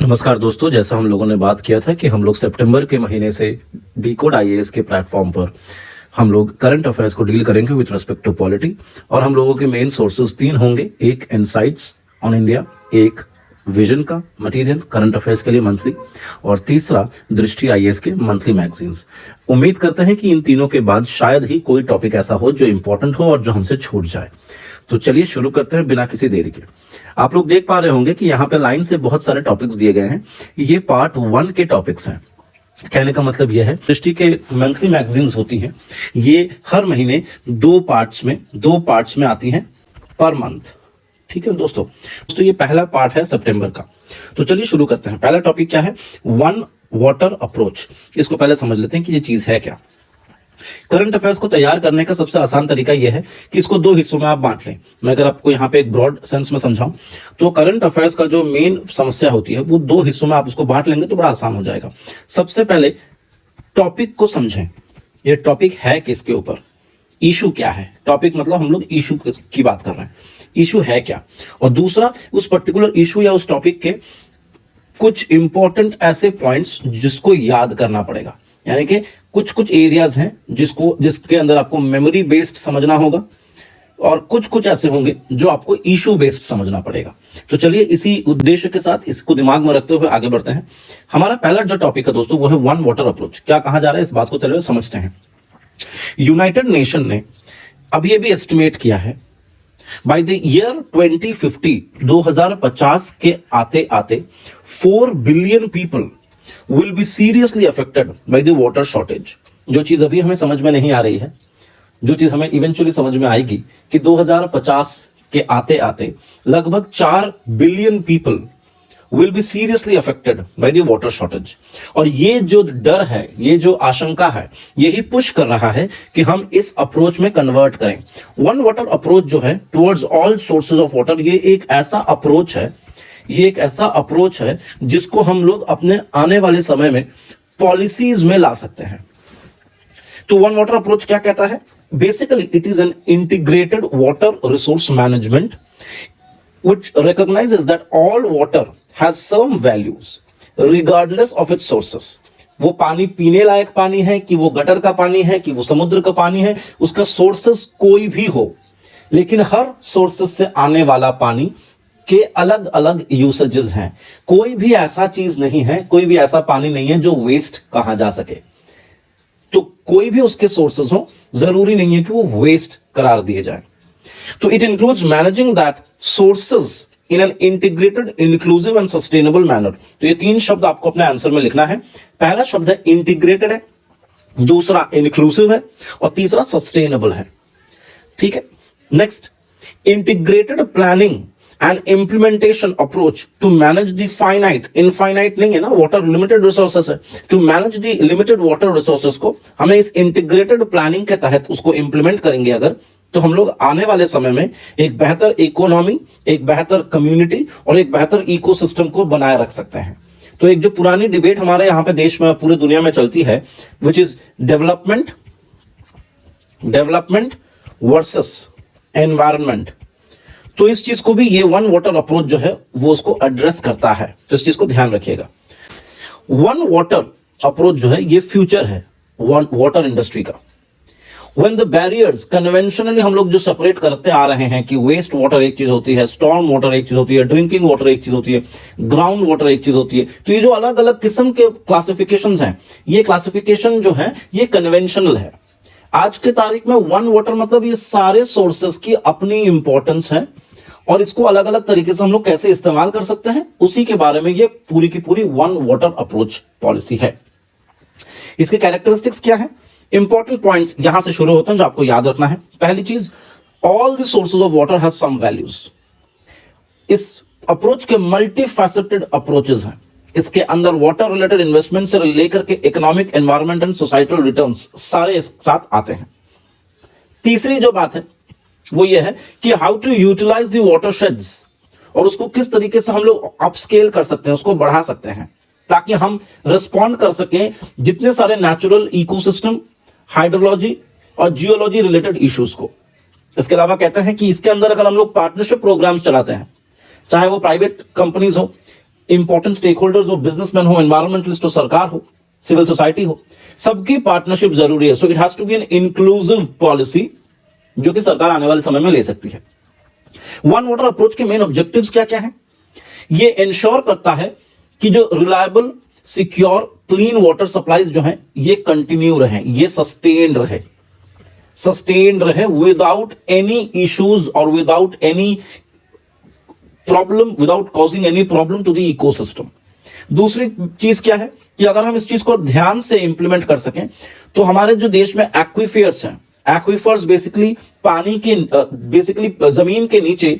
नमस्कार दोस्तों, जैसा हम लोगों ने बात किया था कि हम लोग सितंबर के महीने से डिकोड आईएएस के प्लेटफॉर्म पर हम लोग करंट अफेयर्स को डील करेंगे विद रिस्पेक्ट टू पॉलिटी। और हम लोगों के मेन सोर्सेज 3 होंगे, एक इनसाइट्स ऑन इंडिया, एक विजन का मटेरियल करंट अफेयर्स के लिए मंथली, और तीसरा दृष्टि आईएएस के मंथली मैगजीन्स। उम्मीद करते हैं कि इन तीनों के बाद शायद ही कोई टॉपिक ऐसा हो जो इंपॉर्टेंट हो और जो हमसे छूट जाए। तो चलिए शुरू करते हैं बिना किसी देरी के। आप लोग देख पा रहे होंगे कि यहाँ पे लाइन से बहुत सारे टॉपिक्स दिए गए हैं। ये पार्ट 1 के टॉपिक्स हैं। कहने का मतलब यह है, दृष्टि के मंथली मैगजीन्स होती हैं, ये हर महीने 2 पार्ट्स में आती हैं पर मंथ। ठीक है दोस्तों, ये पहला पार्ट है सितंबर का। तो चलिए शुरू करते हैं। पहला टॉपिक क्या है? One water approach. इसको पहले समझ लेते हैं कि ये चीज है क्या। करंट अफेयर्स को तैयार करने का सबसे आसान तरीका यह है कि इसको 2 हिस्सों में आप बांट लें। मैं अगर आपको यहाँ पे एक ब्रॉड सेंस में समझाऊं तो करंट अफेयर्स का जो मेन समस्या होती है वो 2 हिस्सों में आप उसको बांट लेंगे तो बड़ा आसान हो जाएगा। सबसे पहले टॉपिक को समझें, ये टॉपिक है किसके ऊपर, इशू क्या है। टॉपिक मतलब हम लोग इशू की बात कर रहे हैं, इशू है क्या। और दूसरा, उस पर्टिकुलर इशू या उस टॉपिक के कुछ इंपॉर्टेंट ऐसे पॉइंट्स जिसको याद करना पड़ेगा, यानी कि कुछ एरियाज हैं जिसके अंदर आपको मेमोरी बेस्ड समझना होगा, और कुछ ऐसे होंगे जो आपको इशू बेस्ड समझना पड़ेगा। तो चलिए इसी उद्देश्य के साथ इसको दिमाग में रखते हुए आगे बढ़ते हैं। हमारा पहला जो टॉपिक है दोस्तों वो है वन वाटर अप्रोच। क्या कहा जा रहा है इस बात को चलिए समझते हैं। यूनाइटेड नेशन ने अभी अभी एस्टिमेट किया है बाय द ईयर 2050 के आते आते 4 billion people will be seriously affected by the water shortage। जो चीज अभी हमें समझ में नहीं आ रही है, जो चीज हमें इवेंचुअली समझ में आएगी कि 2050 के आते आते लगभग 4 billion people will be seriously affected by the water shortage। और ये जो डर है, ये जो आशंका है, यही पुश कर रहा है कि हम इस अप्रोच में कन्वर्ट करें। वन वाटर अप्रोच जो है towards all sources of water, ये एक ऐसा अप्रोच है जिसको हम लोग अपने आने वाले समय में पॉलिसीज में ला सकते हैं। तो वन वाटर अप्रोच क्या कहता है? Basically it is an integrated water resource management which recognizes that all water has some values regardless of its sources। वो पानी पीने लायक पानी है कि वो गटर का पानी है कि वो समुद्र का पानी है, उसका सोर्सेस कोई भी हो, लेकिन हर सोर्सेस से आने वाला पानी के अलग अलग यूसेजेस हैं। कोई भी ऐसा चीज नहीं है, कोई भी ऐसा पानी नहीं है जो वेस्ट कहा जा सके। तो कोई भी उसके सोर्सेस हो, जरूरी नहीं है कि वो वेस्ट करार दिए जाए। तो it includes managing that sources in an integrated, inclusive and sustainable manner. तो ये 3 शब्द आपको अपने आंसर में लिखना है। पहला शब्द है इंटीग्रेटेड है, दूसरा इंक्लूसिव है, और तीसरा सस्टेनेबल है। ठीक है, next, integrated planning and implementation approach to manage the finite, infinite नहीं है ना, वाटर लिमिटेड रिसोर्सेस है, to manage the limited water resources को हमें इस इंटीग्रेटेड प्लानिंग के तहत उसको इंप्लीमेंट करेंगे अगर, तो हम लोग आने वाले समय में एक बेहतर इकोनॉमी, एक बेहतर कम्युनिटी और एक बेहतर इकोसिस्टम को बनाए रख सकते हैं। तो एक जो पुरानी डिबेट हमारे यहां पे देश में, पूरे दुनिया में चलती है, which is development versus environment, तो इस चीज को भी ये वन वाटर अप्रोच जो है वो उसको एड्रेस करता है। तो इस चीज को ध्यान रखिएगा। वन वाटर अप्रोच जो है ये फ्यूचर है वाटर इंडस्ट्री का। When the barriers conventionally हम लोग जो सेपरेट करते आ रहे हैं कि वेस्ट वाटर एक चीज होती है, स्टॉर्म वाटर एक चीज होती है, ड्रिंकिंग वाटर एक चीज होती है, ग्राउंड वाटर एक चीज होती है, तो ये जो अलग अलग किस्म के क्लासिफिकेशंस हैं, ये क्लासिफिकेशन जो है ये कन्वेंशनल है। आज के तारीख में वन वाटर मतलब ये सारे सोर्सेस की अपनी इंपॉर्टेंस है, और इसको अलग अलग तरीके से हम लोग कैसे इस्तेमाल कर सकते हैं उसी के बारे में ये पूरी की पूरी वन वाटर अप्रोच पॉलिसी है। इसके कैरेक्टरिस्टिक्स क्या है? इंपॉर्टेंट पॉइंट्स यहां से शुरू होते हैं जो आपको याद रखना है। पहली चीज, all the sources of water have some values. इस अप्रोच के मल्टी फैसेटेड अप्रोचेस हैं। इसके अंदर वाटर रिलेटेड इन्वेस्टमेंट से लेकर के economic, environment and societal returns सारे इस साथ आते हैं। तीसरी जो बात है वो ये है कि हाउ टू यूटिलाइज द वाटरशेड्स, और उसको किस तरीके से हम लोग अपस्केल कर सकते हैं, उसको बढ़ा सकते हैं, ताकि हम रिस्पॉन्ड कर सकें जितने सारे नेचुरल इकोसिस्टम, हाइड्रोलॉजी और जियोलॉजी रिलेटेड इश्यूज को। इसके अलावा कहते हैं कि इसके अंदर अगर हम लोग पार्टनरशिप प्रोग्राम्स चलाते हैं, चाहे वो प्राइवेट कंपनीज हो इंपॉर्टेंट स्टेक होल्डर्स हो, बिजनेसमैन हो, एनवायरमेंटलिस्ट हो, सरकार हो, सिविल सोसाइटी हो, सबकी पार्टनरशिप जरूरी है। So it has to be an inclusive policy जो कि सरकार आने वाले समय में ले सकती है। वन वाटर अप्रोच के मेन ऑब्जेक्टिव्स क्या क्या है? ये इंश्योर करता है कि जो reliable, secure, clean water supplies जो है ये कंटिन्यू रहे, ये सस्टेन्ड रहे विदाउट एनी इश्यूज और without any problem, without causing any problem to the ecosystem. दूसरी चीज क्या है कि अगर हम इस चीज को ध्यान से इंप्लीमेंट कर सकें तो हमारे जो देश में एक्विफियर्स हैं, एक्विफर्स बेसिकली पानी के, बेसिकली जमीन के नीचे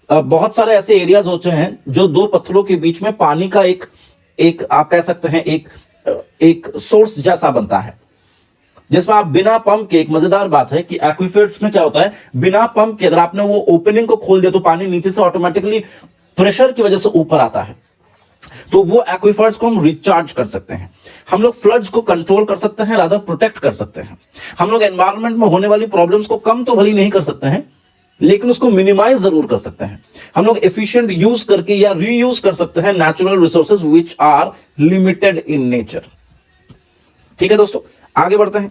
बहुत सारे ऐसे एरियाज होते हैं जो दो पत्थरों के बीच में पानी का एक आप कह सकते हैं एक सोर्स जैसा बनता है, जिसमें आप बिना पंप के, एक मजेदार बात है कि एक्विफर्स में क्या होता है, बिना पंप के अगर आपने वो ओपनिंग को खोल दिया तो पानी नीचे से ऑटोमेटिकली प्रेशर की वजह से ऊपर आता है। तो वो एक्विफर्स को हम रिचार्ज कर सकते हैं, हम लोग फ्लड्स को कंट्रोल कर सकते हैं, रादर प्रोटेक्ट कर सकते हैं। हम लोग एनवायरमेंट में होने वाली प्रॉब्लम्स को कम तो भली नहीं कर सकते हैं, लेकिन उसको मिनिमाइज जरूर कर सकते हैं। हम लोग एफिशिएंट यूज करके या रीयूज कर सकते हैं natural resources which are limited in nature. ठीक है दोस्तों, आगे बढ़ते हैं।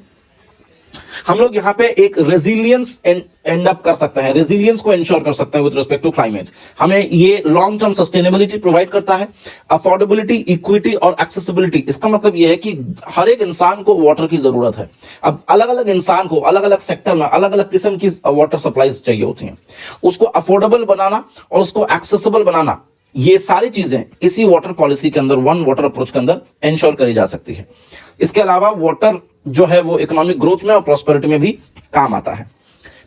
हम लोग यहां पे एक रेजिलियंस एंड अप कर सकते हैं, रेजिलियंस को इंश्योर कर सकते हैं विद रिस्पेक्ट टू क्लाइमेट। हमें ये लॉन्ग टर्म सस्टेनेबिलिटी प्रोवाइड करता है, अफोर्डेबिलिटी, इक्विटी और एक्सेसिबिलिटी। इसका मतलब यह है कि हर एक इंसान को वाटर की जरूरत है। अब अलग अलग इंसान को अलग अलग सेक्टर में अलग अलग किस्म की वाटर सप्लाईज चाहिए होती हैं। उसको अफोर्डेबल बनाना और उसको एक्सेसिबल बनाना, ये सारी चीजें इसी वाटर पॉलिसी के अंदर, वन वाटर अप्रोच के अंदर इंश्योर करी जा सकती है। इसके अलावा वाटर जो है वो इकोनॉमिक ग्रोथ में और प्रॉस्पेरिटी में भी काम आता है।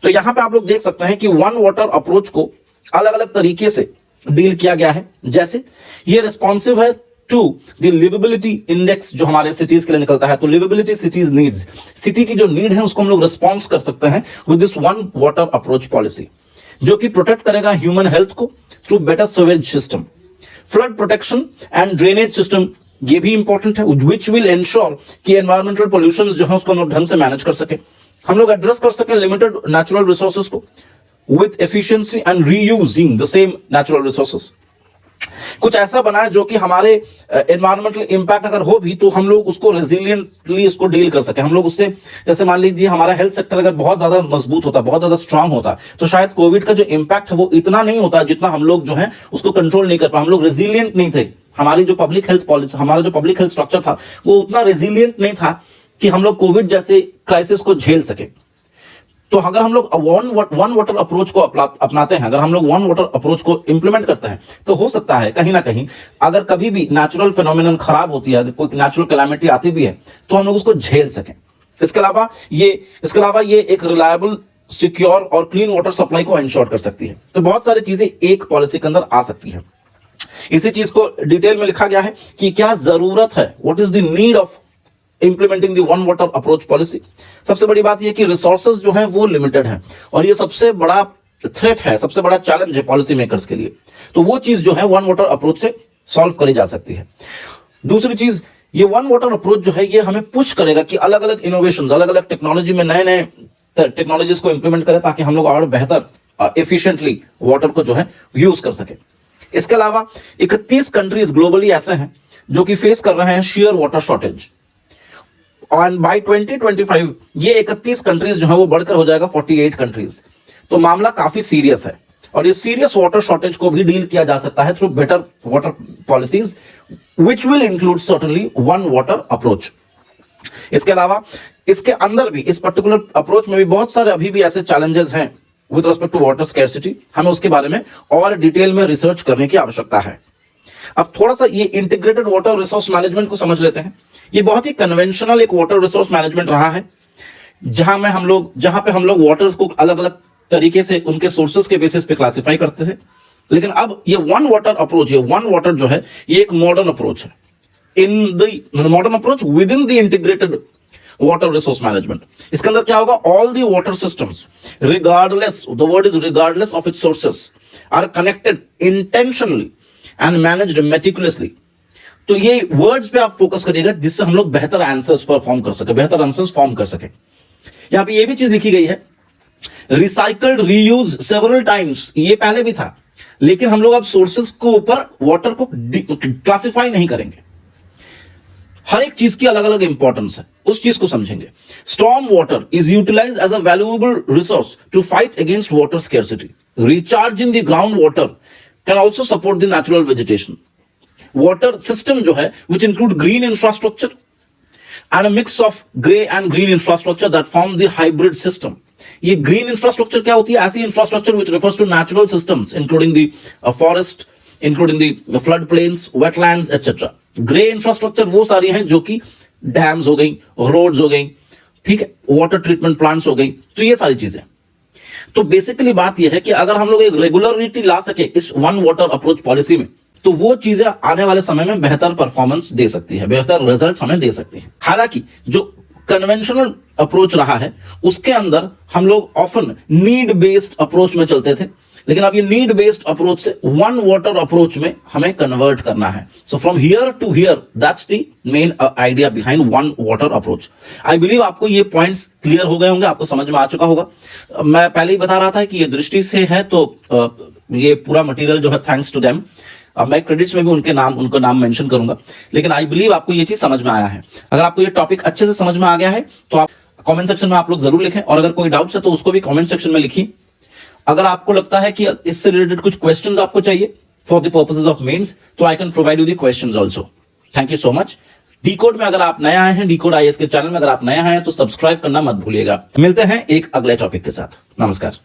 तो यहां पे आप लोग देख सकते हैं कि वन वाटर अप्रोच को अलग अलग तरीके से डील किया गया है। जैसे ये रिस्पॉन्सिव है टू द लिवेबिलिटी इंडेक्स जो हमारे सिटीज के लिए निकलता है। तो लिवेबिलिटी सिटीज नीड्स, सिटी की जो नीड है उसको हम लोग रिस्पॉन्स कर सकते हैं with this one water approach policy, जो कि प्रोटेक्ट करेगा ह्यूमन हेल्थ को through better sewage system, flood protection and drainage system. ये भी इंपॉर्टेंट है, विच विल एंश्योर कि एनवायरमेंटल पोल्यूशन जो है उसको हम लोग ढंग से मैनेज कर सके। हम लोग एड्रेस कर सके लिमिटेड नेचुरल रिसोर्सेज को with efficiency and reusing the same natural resources. कुछ ऐसा बनाए जो कि हमारे एनवायरमेंटल इंपैक्ट अगर हो भी तो हम लोग उसको रेजिलियंटली उसको डील कर सके। हम लोग उससे, जैसे मान लीजिए हमारा हेल्थ सेक्टर अगर बहुत ज्यादा मजबूत होता, बहुत ज्यादा स्ट्रांग होता, तो शायद कोविड का जो इंपैक्ट है वो इतना नहीं होता जितना हम लोग जो है उसको कंट्रोल नहीं कर पाए। हम लोग रेजिलियंट नहीं थे, हमारी जो पब्लिक हेल्थ पॉलिसी, हमारा जो पब्लिक हेल्थ स्ट्रक्चर था वो उतना रेजिलियंट नहीं था कि हम लोग कोविड जैसे क्राइसिस को झेल सके। तो अगर हम लोग वन वाटर अप्रोच को अपनाते हैं, अगर हम लोग वन वाटर अप्रोच को इंप्लीमेंट करते हैं, तो हो सकता है कहीं ना कहीं अगर कभी भी नेचुरल फिनोमिनन खराब होती है, अगर कोई नेचुरल कैलामिटी आती भी है, तो हम लोग उसको झेल सकें। इसके अलावा ये एक रिलायबल, सिक्योर और क्लीन वाटर सप्लाई को इंश्योर कर सकती है। तो बहुत सारी चीजें एक पॉलिसी के अंदर आ सकती है। इसी चीज को डिटेल में लिखा गया है कि क्या जरूरत है, what is the need of implementing the one water approach policy. सबसे बड़ी बात यह कि रिसोर्सेज जो हैं वो लिमिटेड हैं और ये सबसे बड़ा थ्रेट है, सबसे बड़ा चैलेंज है पॉलिसी मेकर्स के लिए। तो वो चीज जो है वन वाटर अप्रोच से सॉल्व करी जा सकती है। दूसरी चीज, ये वन वाटर अप्रोच जो है ये हमें पुश करेगा कि अलग अलग इनोवेशन, अलग अलग टेक्नोलॉजी में नए नए टेक्नोलॉजीज को इंप्लीमेंट करें ताकि हम लोग और बेहतर एफिशिएंटली वाटर को जो है यूज कर सके। इसके अलावा 31 कंट्रीज ग्लोबली ऐसे हैं जो कि फेस कर रहे हैं शेयर वाटर शॉर्टेज, और बाय 2025 ये 31 कंट्रीज जो है वो बढ़कर हो जाएगा 48 कंट्रीज। तो मामला काफी सीरियस है और इस सीरियस वाटर शॉर्टेज को भी डील किया जा सकता है through better water policies which will include certainly one water approach. इसके अलावा इसके अंदर भी, इस पर्टिकुलर अप्रोच में भी बहुत सारे अभी भी ऐसे चैलेंजेस हैं with respect to water scarcity. हमें उसके बारे में और डिटेल में रिसर्च करने की आवश्यकता है। अब थोड़ा सा ये इंटीग्रेटेड वाटर रिसोर्स मैनेजमेंट को समझ लेते हैं। ये बहुत ही कन्वेंशनल एक वाटर रिसोर्स मैनेजमेंट रहा है, जहां पे हम लोग वाटर्स को अलग अलग तरीके से उनके सोर्सेस के बेसिस पे क्लासिफाई करते थे। लेकिन अब ये वन वाटर अप्रोच, ये वन वाटर जो है ये एक मॉडर्न अप्रोच है, in the modern approach with in the integrated water resource management. इसके अंदर क्या होगा, all the water systems regardless, the word is regardless of its sources, are connected intentionally and managed meticulously. तो ये words पे आप focus करिएगा जिससे हम लोग बेहतर आंसर्स परफॉर्म कर सके, बेहतर आंसर्स फॉर्म कर सके। यहां पे ये भी चीज लिखी गई है, रिसाइकल्ड, रीयूज सेवरल टाइम्स। ये पहले भी था, लेकिन हम लोग अब सोर्सेस को ऊपर वाटर को क्लासिफाई नहीं करेंगे। हर एक चीज की अलग अलग इंपॉर्टेंस है, उस चीज को समझेंगे। Storm water is utilized as a valuable resource to fight against water scarcity. Recharging the ground water can also support the natural vegetation. Water system जो है which include green infrastructure and a mix of gray and green infrastructure that forms the hybrid system. ये green infrastructure क्या होती है? ऐसी infrastructure which refers to natural systems including the forest, including the flood plains, wetlands, etc. Gray infrastructure वो सारी हैं जो कि डैम्स हो गई, रोड्स हो गई, ठीक है, वाटर ट्रीटमेंट प्लांट्स हो गई, तो ये सारी चीजें। तो बेसिकली बात यह है कि अगर हम लोग एक रेगुलरिटी ला सके इस वन वाटर अप्रोच पॉलिसी में, तो वो चीजें आने वाले समय में बेहतर परफॉर्मेंस दे सकती है, बेहतर रिजल्ट्स हमें दे सकती है। हालांकि जो कन्वेंशनल अप्रोच रहा है उसके अंदर हम लोग ऑफन नीड बेस्ड अप्रोच में चलते थे, लेकिन अब ये नीड बेस्ड अप्रोच से वन वाटर अप्रोच में हमें कन्वर्ट करना है। So from here to here, that's the main idea behind one water approach. I believe आपको ये पॉइंट्स क्लियर हो गए होंगे, आपको समझ में आ चुका होगा। मैं पहले ही बता रहा था कि ये दृष्टि से है, तो ये पूरा मटेरियल जो है थैंक्स टू देम। अब मैं क्रेडिट्स में भी उनका नाम मेंशन करूंगा, लेकिन आई बिलीव आपको ये चीज समझ में आया है। अगर आपको ये टॉपिक अच्छे से समझ में आ गया है तो आप कमेंट सेक्शन में आप लोग जरूर लिखें, और अगर कोई डाउट्स है तो उसको भी कमेंट सेक्शन में लिखिए। अगर आपको लगता है कि इससे रिलेटेड कुछ क्वेश्चंस आपको चाहिए for the purposes of mains, तो I can provide you the questions also. Thank you so much. Decode में अगर आप नए आए हैं, डीकोड आईएएस के चैनल में अगर आप नए आए हैं तो सब्सक्राइब करना मत भूलिएगा। मिलते हैं एक अगले टॉपिक के साथ। नमस्कार।